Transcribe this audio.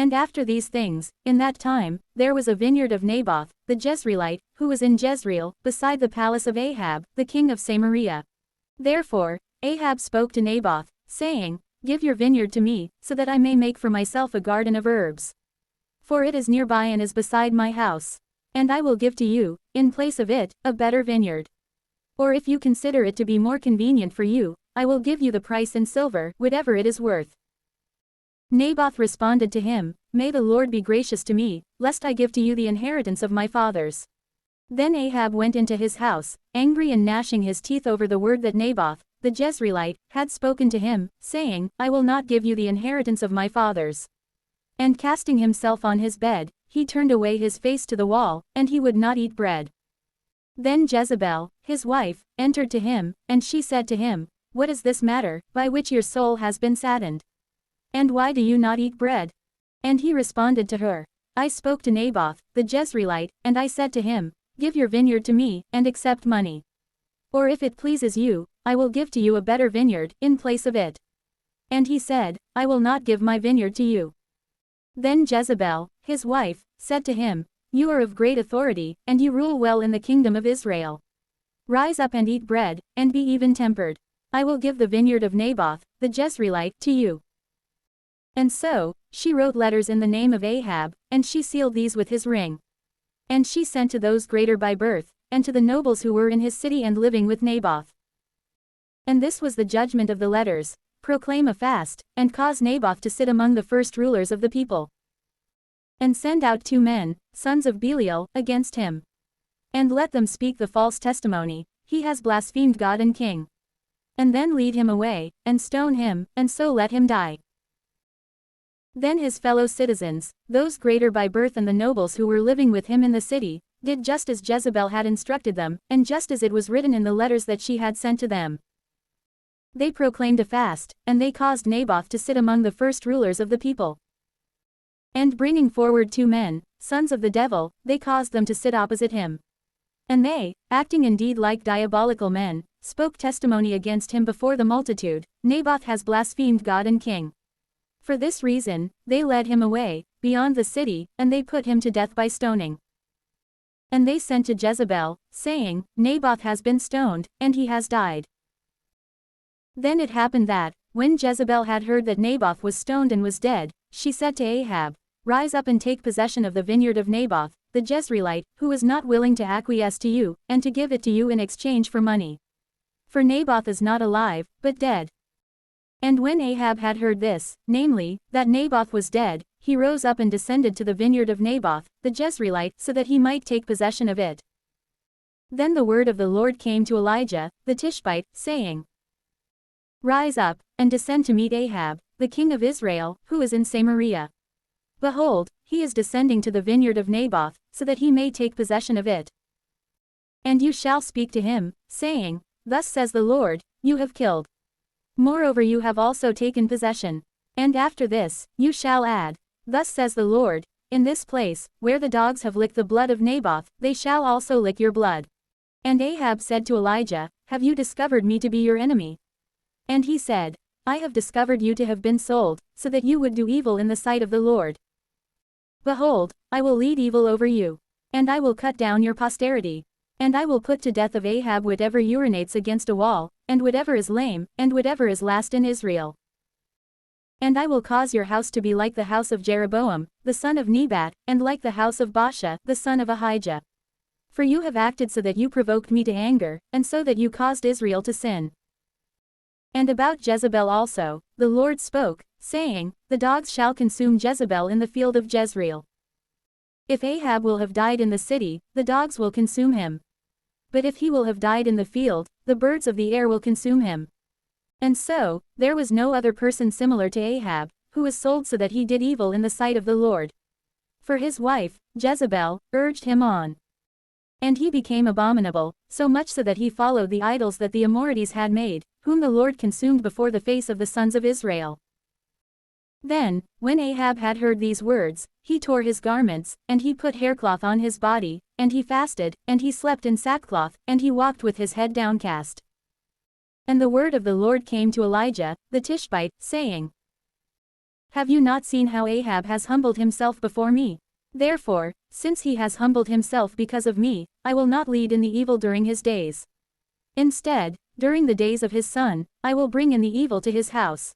And after these things, in that time, there was a vineyard of Naboth, the Jezreelite, who was in Jezreel, beside the palace of Ahab, the king of Samaria. Therefore, Ahab spoke to Naboth, saying, Give your vineyard to me, so that I may make for myself a garden of herbs. For it is nearby and is beside my house. And I will give to you, in place of it, a better vineyard. Or if you consider it to be more convenient for you, I will give you the price in silver, whatever it is worth. Naboth responded to him, May the Lord be gracious to me, lest I give to you the inheritance of my fathers. Then Ahab went into his house, angry and gnashing his teeth over the word that Naboth, the Jezreelite, had spoken to him, saying, I will not give you the inheritance of my fathers. And casting himself on his bed, he turned away his face to the wall, and he would not eat bread. Then Jezebel, his wife, entered to him, and she said to him, What is this matter, by which your soul has been saddened? And why do you not eat bread? And he responded to her, I spoke to Naboth, the Jezreelite, and I said to him, Give your vineyard to me, and accept money. Or if it pleases you, I will give to you a better vineyard, in place of it. And he said, I will not give my vineyard to you. Then Jezebel, his wife, said to him, You are of great authority, and you rule well in the kingdom of Israel. Rise up and eat bread, and be even-tempered. I will give the vineyard of Naboth, the Jezreelite, to you. And so, she wrote letters in the name of Ahab, and she sealed these with his ring. And she sent to those greater by birth, and to the nobles who were in his city and living with Naboth. And this was the judgment of the letters, proclaim a fast, and cause Naboth to sit among the first rulers of the people. And send out 2 men, sons of Belial, against him. And let them speak the false testimony, he has blasphemed God and king. And then lead him away, and stone him, and so let him die. Then his fellow citizens, those greater by birth and the nobles who were living with him in the city, did just as Jezebel had instructed them, and just as it was written in the letters that she had sent to them. They proclaimed a fast, and they caused Naboth to sit among the first rulers of the people. And bringing forward 2 men, sons of the devil, they caused them to sit opposite him. And they, acting indeed like diabolical men, spoke testimony against him before the multitude, Naboth has blasphemed God and king. For this reason, they led him away, beyond the city, and they put him to death by stoning. And they sent to Jezebel, saying, Naboth has been stoned, and he has died. Then it happened that, when Jezebel had heard that Naboth was stoned and was dead, she said to Ahab, Rise up and take possession of the vineyard of Naboth, the Jezreelite, who is not willing to acquiesce to you, and to give it to you in exchange for money. For Naboth is not alive, but dead. And when Ahab had heard this, namely, that Naboth was dead, he rose up and descended to the vineyard of Naboth, the Jezreelite, so that he might take possession of it. Then the word of the Lord came to Elijah, the Tishbite, saying, Rise up, and descend to meet Ahab, the king of Israel, who is in Samaria. Behold, he is descending to the vineyard of Naboth, so that he may take possession of it. And you shall speak to him, saying, Thus says the Lord, You have killed. Moreover you have also taken possession. And after this, you shall add, Thus says the Lord, In this place, where the dogs have licked the blood of Naboth, they shall also lick your blood. And Ahab said to Elijah, Have you discovered me to be your enemy? And he said, I have discovered you to have been sold, so that you would do evil in the sight of the Lord. Behold, I will lead evil over you. And I will cut down your posterity. And I will put to death of Ahab whatever urinates against a wall, and whatever is lame, and whatever is last in Israel. And I will cause your house to be like the house of Jeroboam, the son of Nebat, and like the house of Baasha, the son of Ahijah. For you have acted so that you provoked me to anger, and so that you caused Israel to sin. And about Jezebel also, the Lord spoke, saying, The dogs shall consume Jezebel in the field of Jezreel. If Ahab will have died in the city, the dogs will consume him. But if he will have died in the field, the birds of the air will consume him. And so, there was no other person similar to Ahab, who was sold so that he did evil in the sight of the Lord. For his wife, Jezebel, urged him on. And he became abominable, so much so that he followed the idols that the Amorites had made, whom the Lord consumed before the face of the sons of Israel. Then, when Ahab had heard these words, he tore his garments, and he put haircloth on his body, and he fasted, and he slept in sackcloth, and he walked with his head downcast. And the word of the Lord came to Elijah, the Tishbite, saying, Have you not seen how Ahab has humbled himself before me? Therefore, since he has humbled himself because of me, I will not lead in the evil during his days. Instead, during the days of his son, I will bring in the evil to his house.